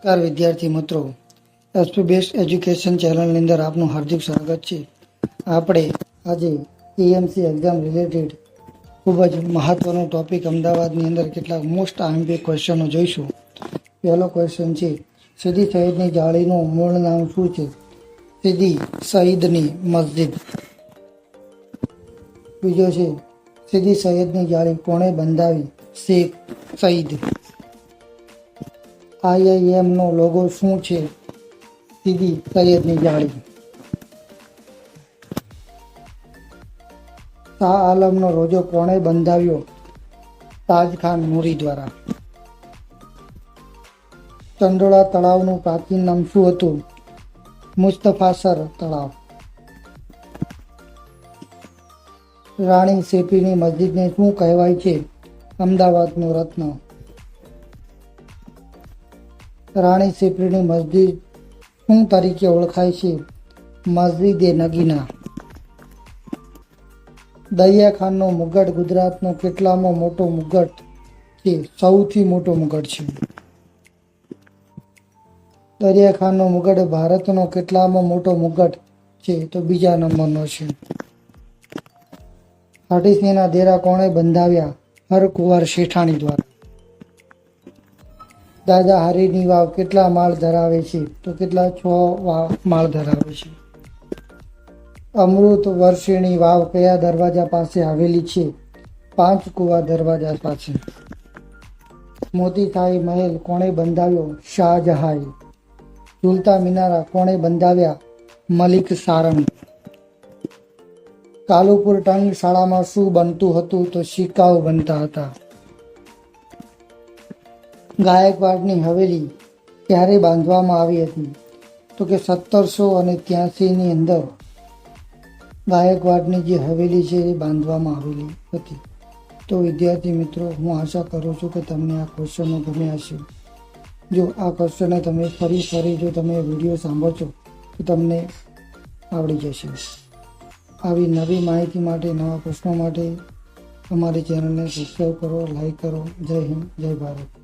નમસ્કાર વિદ્યાર્થી મિત્રો, એસપી બેસ્ટ એજ્યુકેશન ચેનલની અંદર આપનું હાર્દિક સ્વાગત છે. આપણે આજે એએમસી એક્ઝામ રિલેટેડ ખૂબ જ મહત્વનો ટોપિક અમદાવાદની અંદર કેટલાક મોસ્ટ આઈએમપી ક્વેશ્ચનો જોઈશું. પહેલો ક્વેશ્ચન છે, સીદી સૈયદની જાળીનું મૂળ નામ શું છે? સીદી સઈદની મસ્જિદ. બીજો છે, સીદી સૈયદની જાળી કોણે બંધાવી? શેખ સઈદ. IIM નો લોગો શું છે? સીદી સૈયદની જાળી. શાહ આલમનો રોજો કોણે બંધાવ્યો? તાજખાન નૂરી દ્વારા. ચંડોળા તળાવનું પ્રાચીન નામ શું હતું? મુસ્તફાસર તળાવ. રાણી સેપીની મસ્જિદને શું કહેવાય છે? અમદાવાદનું રત્ન. રાણી સેપીની મસ્જિદ શું તરીકે ઓળખાય છે? મસ્જિદે નગીના. દરિયાખાનનો મુગટ ગુજરાતનો કેટલામો મોટો મુગટ છે? સૌથી મોટો મુગટ છે. દરિયાખાનનો મુગટ ભારતનો કેટલામો મોટો મુગટ છે? તો બીજા નંબરનો છે. હાથીસિંહના ડેરા કોણે બંધાવ્યા? હરકુંવર શેઠાણી દ્વારા. દાદા હરીની વાવ કેટલા માળ ધરાવે છે? તો કેટલા? 6 માળ ધરાવે છે. અમૃત વર્ષિણી વાવ કયા દરવાજા પાસે આવેલી છે? પાંચકુવા દરવાજા પાસે. મોતીશાહી મહેલ કોણે બંધાવ્યો? શાહજહાંએ. ઝૂલતા મિનારા કોણે બંધાવ્યા? મલિક સારંગ. કાલુપુર ટંગ શાળામાં શું બનતું હતું? તો સિક્કાઓ બનતા હતા. ગાયકવાડની હવેલી ક્યારે બાંધવામાં આવી હતી? તો કે 1783ની અંદર ગાયકવાડની જે હવેલી છે એ બાંધવામાં આવેલી હતી. તો વિદ્યાર્થી મિત્રો, હું આશા કરું છું કે તમને આ ક્વેશ્ચનો ગમ્યા હશે. જો આ ક્વેશ્ચનને તમે ફરી જો તમે વિડીયો સાંભળશો તો તમને આવડી જશે. આવી નવી માહિતી માટે, નવા પ્રશ્નો માટે અમારી ચેનલને સબસ્ક્રાઈબ કરો, લાઈક કરો. જય હિન્દ, જય ભારત.